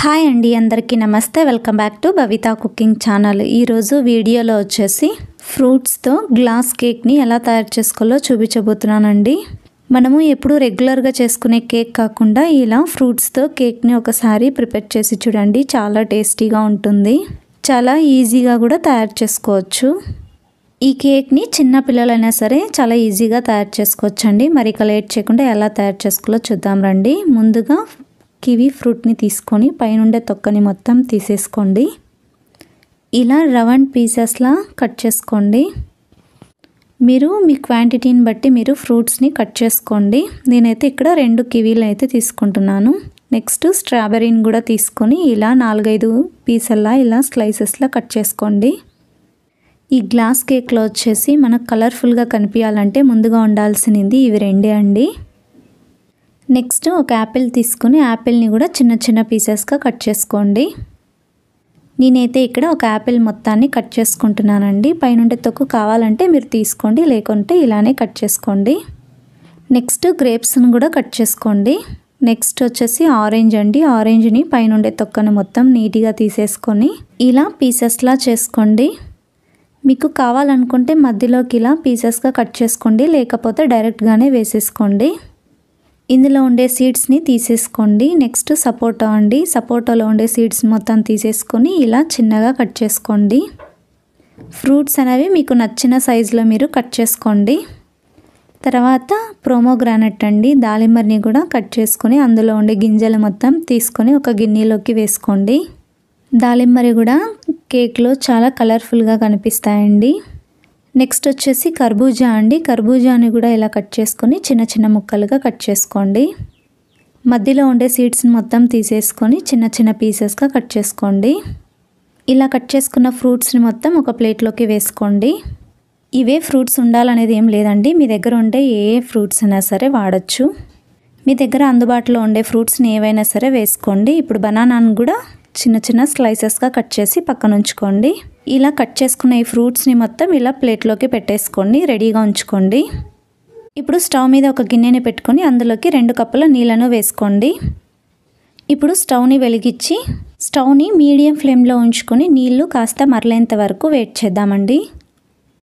Hi అండి, అందరికీ నమస్తే. Welcome back to Bhavitha cooking channel. ఈరోజు వీడియోలో వచ్చేసి ఫ్రూట్స్తో గ్లాస్ కేక్ని ఎలా తయారు చేసుకోవాలో చూపించబోతున్నానండి. మనము ఎప్పుడు రెగ్యులర్గా చేసుకునే కేక్ కాకుండా ఇలా ఫ్రూట్స్తో కేక్ని ఒకసారి ప్రిపేర్ చేసి చూడండి. చాలా టేస్టీగా ఉంటుంది, చాలా ఈజీగా కూడా తయారు చేసుకోవచ్చు. ఈ కేక్ని చిన్న పిల్లలైనా సరే చాలా ఈజీగా తయారు చేసుకోవచ్చండి. మరి ఇక లేట్ చేయకుండా ఎలా తయారు చేసుకోవాలో చూద్దాం రండి. ముందుగా కివి ఫ్రూట్ని తీసుకొని పైనుండే తొక్కని మొత్తం తీసేసుకోండి. ఇలా రౌండ్ పీసెస్లా కట్ చేసుకోండి. మీరు మీ క్వాంటిటీని బట్టి మీరు ఫ్రూట్స్ని కట్ చేసుకోండి. నేనైతే ఇక్కడ 2 కివీలు అయితే తీసుకుంటున్నాను. నెక్స్ట్ స్ట్రాబెర్రీని కూడా తీసుకొని ఇలా 4-5 పీసల్లా ఇలా స్లైసెస్లా కట్ చేసుకోండి. ఈ గ్లాస్ కేక్లో వచ్చేసి మనకు కలర్ఫుల్గా కనిపించాలంటే ముందుగా ఉండాల్సింది ఇవి 2 అండి. నెక్స్ట్ ఒక యాపిల్ తీసుకొని యాపిల్ని కూడా చిన్న చిన్న పీసెస్గా కట్ చేసుకోండి. నేనైతే ఇక్కడ ఒక యాపిల్ మొత్తాన్ని కట్ చేసుకుంటున్నానండి. పైనుండే తొక్కు కావాలంటే మీరు తీసుకోండి, లేకుంటే ఇలానే కట్ చేసుకోండి. నెక్స్ట్ గ్రేప్స్ని కూడా కట్ చేసుకోండి. నెక్స్ట్ వచ్చేసి ఆరెంజ్ అండి. ఆరెంజ్ని పైనుండే తొక్కని మొత్తం నీట్గా తీసేసుకొని ఇలా పీసెస్లా చేసుకోండి. మీకు కావాలనుకుంటే మధ్యలోకి ఇలా పీసెస్గా కట్ చేసుకోండి, లేకపోతే డైరెక్ట్గానే వేసేసుకోండి. ఇందులో ఉండే సీడ్స్ని తీసేసుకోండి. నెక్స్ట్ సపోటా అండి. సపోటాలో ఉండే సీడ్స్ మొత్తం తీసేసుకొని ఇలా చిన్నగా కట్ చేసుకోండి. ఫ్రూట్స్ అనేవి మీకు నచ్చిన సైజులో మీరు కట్ చేసుకోండి. తర్వాత ప్రోమోగ్రానైట్ అండి. దాలింబర్ని కూడా కట్ చేసుకొని అందులో ఉండే గింజలు మొత్తం తీసుకొని ఒక గిన్నెలోకి వేసుకోండి. దాలింబరి కూడా కేక్లో చాలా కలర్ఫుల్గా కనిపిస్తాయండి. నెక్స్ట్ వచ్చేసి కర్బూజా అండి. కర్బూజాని కూడా ఇలా కట్ చేసుకొని చిన్న చిన్న ముక్కలుగా కట్ చేసుకోండి. మధ్యలో ఉండే సీడ్స్ని మొత్తం తీసేసుకొని చిన్న చిన్న పీసెస్గా కట్ చేసుకోండి. ఇలా కట్ చేసుకున్న ఫ్రూట్స్ని మొత్తం ఒక ప్లేట్లోకి వేసుకోండి. ఇవే ఫ్రూట్స్ ఉండాలనేది ఏం లేదండి. మీ దగ్గర ఉండే ఏ ఫ్రూట్స్ అయినా సరే వాడచ్చు. మీ దగ్గర అందుబాటులో ఉండే ఫ్రూట్స్ని ఏవైనా సరే వేసుకోండి. ఇప్పుడు బనానాను కూడా చిన్న చిన్న స్లైసెస్గా కట్ చేసి పక్కన ఉంచుకోండి. ఇలా కట్ చేసుకున్న ఈ ఫ్రూట్స్ని మొత్తం ఇలా ప్లేట్లోకి పెట్టేసుకోండి, రెడీగా ఉంచుకోండి. ఇప్పుడు స్టవ్ మీద ఒక గిన్నెని పెట్టుకొని అందులోకి 2 కప్పుల నీళ్ళను వేసుకోండి. ఇప్పుడు స్టవ్ని వెలిగించి స్టవ్ని మీడియం ఫ్లేమ్లో ఉంచుకొని నీళ్లు కాస్త మరలేంత వరకు వెయిట్ చేద్దామండి.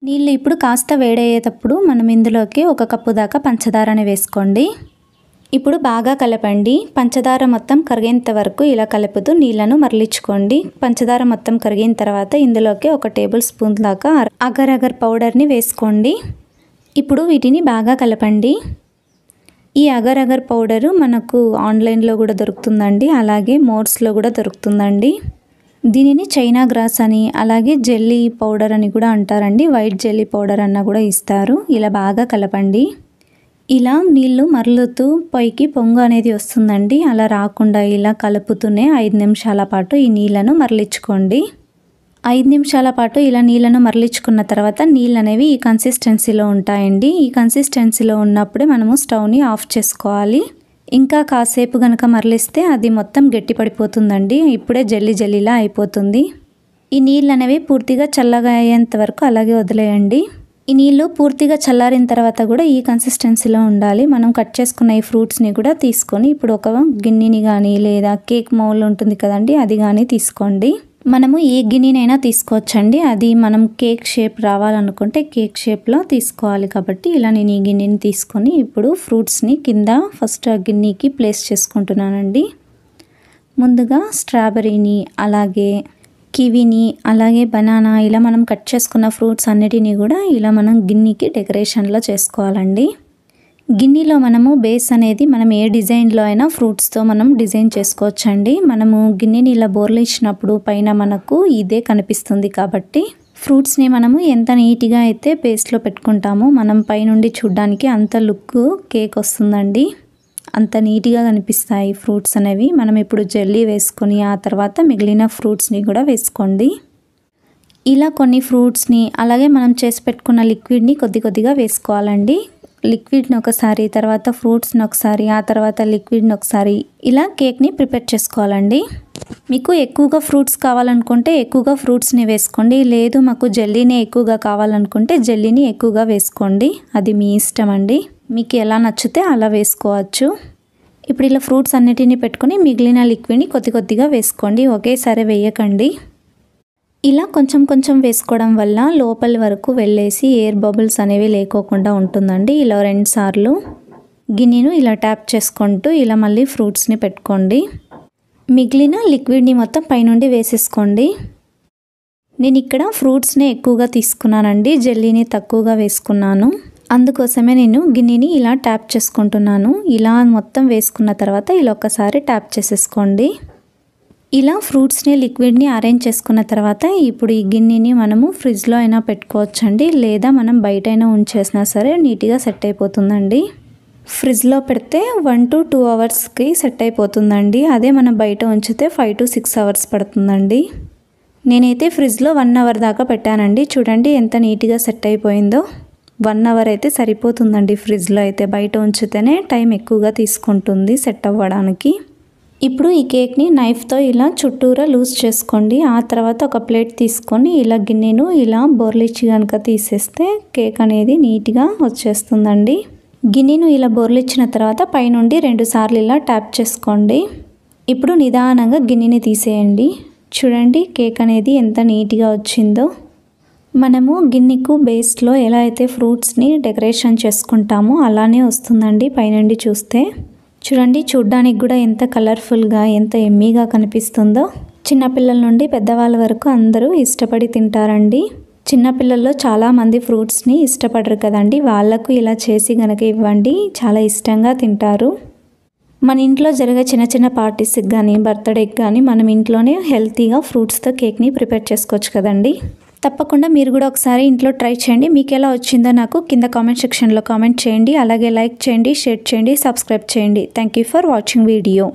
నీళ్ళు ఇప్పుడు కాస్త వేడయ్యేటప్పుడు మనం ఇందులోకి 1 కప్పు దాకా పంచదారని వేసుకోండి. ఇప్పుడు బాగా కలపండి. పంచదార మొత్తం కరిగేంత వరకు ఇలా కలుపుతూ నీళ్లను మరలించుకోండి. పంచదార మొత్తం కరిగిన తర్వాత ఇందులోకి 1 టేబుల్ స్పూన్ దాకా అగర్ అగర్ పౌడర్ని వేసుకోండి. ఇప్పుడు వీటిని బాగా కలపండి. ఈ అగర్ అగర్ పౌడరు మనకు ఆన్లైన్లో కూడా దొరుకుతుందండి, అలాగే మోర్స్లో కూడా దొరుకుతుందండి. దీనిని చైనా గ్రాస్ అని అలాగే జెల్లీ పౌడర్ అని కూడా అంటారండి. వైట్ జెల్లీ పౌడర్ అన్న కూడా ఇస్తారు. ఇలా బాగా కలపండి. ఇలా నీళ్లు మరలుతూ పైకి పొంగు అనేది వస్తుందండి. అలా రాకుండా ఇలా కలుపుతూనే 5 నిమిషాల పాటు ఈ నీళ్లను మరలించుకోండి. 5 నిమిషాల పాటు ఇలా నీళ్లను మరలించుకున్న తర్వాత నీళ్ళు అనేవి ఈ కన్సిస్టెన్సీలో ఉంటాయండి. ఈ కన్సిస్టెన్సీలో ఉన్నప్పుడే మనము స్టవ్ని ఆఫ్ చేసుకోవాలి. ఇంకా కాసేపు కనుక మరలిస్తే అది మొత్తం గట్టి పడిపోతుందండి. ఇప్పుడే జల్లీ జల్లీలా అయిపోతుంది. ఈ నీళ్ళు అనేవి పూర్తిగా చల్లగా అయ్యేంత వరకు అలాగే వదిలేయండి. ఈ నీళ్ళు పూర్తిగా చల్లారిన తర్వాత కూడా ఈ కన్సిస్టెన్సీలో ఉండాలి. మనం కట్ చేసుకున్న ఈ ఫ్రూట్స్ని కూడా తీసుకొని ఇప్పుడు ఒక గిన్నెని కానీ లేదా కేక్ మౌల్ ఉంటుంది కదండి, అది కానీ తీసుకోండి. మనము ఏ గిన్నెనైనా తీసుకోవచ్చండి. అది మనం కేక్ షేప్ రావాలనుకుంటే కేక్ షేప్లో తీసుకోవాలి. కాబట్టి ఇలా నేను ఈ గిన్నెని తీసుకొని ఇప్పుడు ఫ్రూట్స్ని కింద ఫస్ట్ ఆ గిన్నెకి ప్లేస్ చేసుకుంటున్నానండి. ముందుగా స్ట్రాబెర్రీని అలాగే కివిని అలాగే బనానా ఇలా మనం కట్ చేసుకున్న ఫ్రూట్స్ అన్నిటినీ కూడా ఇలా మనం గిన్నెకి డెకరేషన్లో చేసుకోవాలండి. గిన్నెలో మనము బేస్ అనేది మనం ఏ డిజైన్లో అయినా ఫ్రూట్స్తో మనం డిజైన్ చేసుకోవచ్చండి. మనము గిన్నెని ఇలా బోర్లు ఇచ్చినప్పుడు పైన మనకు ఇదే కనిపిస్తుంది కాబట్టి ఫ్రూట్స్ని మనము ఎంత నీట్గా అయితే బేస్లో పెట్టుకుంటామో మనం పైనుండి చూడడానికి అంత లుక్ కేక్ వస్తుందండి. అంత నీట్గా కనిపిస్తాయి ఫ్రూట్స్ అనేవి. మనం ఇప్పుడు జెల్లీ వేసుకొని ఆ తర్వాత మిగిలిన ఫ్రూట్స్ని కూడా వేసుకోండి. ఇలా కొన్ని ఫ్రూట్స్ని అలాగే మనం చేసి పెట్టుకున్న లిక్విడ్ని కొద్ది కొద్దిగా వేసుకోవాలండి. లిక్విడ్ని ఒకసారి, తర్వాత ఫ్రూట్స్ని ఒకసారి, ఆ తర్వాత లిక్విడ్ని ఒకసారి ఇలా కేక్ని ప్రిపేర్ చేసుకోవాలండి. మీకు ఎక్కువగా ఫ్రూట్స్ కావాలనుకుంటే ఎక్కువగా ఫ్రూట్స్ని వేసుకోండి. లేదు మాకు జెల్లీనే ఎక్కువగా కావాలనుకుంటే జెల్లీని ఎక్కువగా వేసుకోండి. అది మీ ఇష్టం అండి. మీకు ఎలా నచ్చితే అలా వేసుకోవచ్చు. ఇప్పుడు ఇలా ఫ్రూట్స్ అన్నిటిని పెట్టుకొని మిగిలిన లిక్విడ్ని కొద్ది కొద్దిగా వేసుకోండి, ఒకేసారి వేయకండి. ఇలా కొంచెం కొంచెం వేసుకోవడం వల్ల లోపల వరకు వెళ్ళేసి ఎయిర్ బబుల్స్ అనేవి లేకోకుండా ఉంటుందండి. ఇలా 2 సార్లు గిన్నెను ఇలా ట్యాప్ చేసుకుంటూ ఇలా మళ్ళీ ఫ్రూట్స్ని పెట్టుకోండి. మిగిలిన లిక్విడ్ని మొత్తం పైనుండి వేసేసుకోండి. నేను ఇక్కడ ఫ్రూట్స్ని ఎక్కువగా తీసుకున్నానండి, జెల్లీని తక్కువగా వేసుకున్నాను. అందుకోసమే నేను గిన్నెని ఇలా ట్యాప్ చేసుకుంటున్నాను. ఇలా మొత్తం వేసుకున్న తర్వాత ఇలా ఒక్కసారి ట్యాప్ చేసేసుకోండి. ఇలా ఫ్రూట్స్ని లిక్విడ్ని అరేంజ్ చేసుకున్న తర్వాత ఇప్పుడు ఈ గిన్నెని మనము ఫ్రిడ్జ్లో అయినా పెట్టుకోవచ్చండి, లేదా మనం బయట అయినా ఉంచేసినా సరే నీట్గా సెట్ అయిపోతుందండి. ఫ్రిడ్జ్లో పెడితే 1 to 2 అవర్స్కి సెట్ అయిపోతుందండి. అదే మనం బయట ఉంచితే 5 to 6 అవర్స్ పడుతుందండి. నేనైతే ఫ్రిడ్జ్లో 1 అవర్ దాకా పెట్టానండి. చూడండి ఎంత నీట్గా సెట్ అయిపోయిందో. 1 అవర్ అయితే సరిపోతుందండి ఫ్రిడ్జ్లో అయితే, బయట ఉంచితేనే టైం ఎక్కువగా తీసుకుంటుంది సెట్ అవ్వడానికి. ఇప్పుడు ఈ కేక్ని నైఫ్తో ఇలా చుట్టూరా లూజ్ చేసుకోండి. ఆ తర్వాత ఒక ప్లేట్ తీసుకొని ఇలా గిన్నెను ఇలా బోర్లిచ్చి కనుక తీసేస్తే కేక్ అనేది నీట్గా వచ్చేస్తుందండి. గిన్నెను ఇలా బోర్లిచ్చిన తర్వాత పైనుండి 2 సార్లు ఇలా ట్యాప్ చేసుకోండి. ఇప్పుడు నిదానంగా గిన్నెని తీసేయండి. చూడండి కేక్ అనేది ఎంత నీట్గా వచ్చిందో. మనము గిన్నెకు బేస్లో ఎలా అయితే ఫ్రూట్స్ని డెకరేషన్ చేసుకుంటామో అలానే వస్తుందండి పైనుండి చూస్తే. చూడండి చూడ్డానికి కూడా ఎంత కలర్ఫుల్గా ఎంత ఎమ్మీగా కనిపిస్తుందో. చిన్నపిల్లల నుండి పెద్దవాళ్ళ వరకు అందరూ ఇష్టపడి తింటారండి. చిన్నపిల్లల్లో చాలామంది ఫ్రూట్స్ని ఇష్టపడరు కదండి, వాళ్ళకు ఇలా చేసి గనక ఇవ్వండి, చాలా ఇష్టంగా తింటారు. మన ఇంట్లో జరిగే చిన్న చిన్న పార్టీస్కి కానీ బర్త్డేకి కానీ మనం ఇంట్లోనే హెల్తీగా ఫ్రూట్స్తో కేక్ని ప్రిపేర్ చేసుకోవచ్చు కదండి. తప్పకుండా మీరు కూడా ఒకసారి ఇంట్లో ట్రై చేయండి. మీకు ఎలా వచ్చిందో నాకు కింద కామెంట్ సెక్షన్లో కామెంట్ చేయండి. అలాగే లైక్ చేయండి, షేర్ చేయండి, సబ్స్క్రైబ్ చేయండి. Thank you for watching video.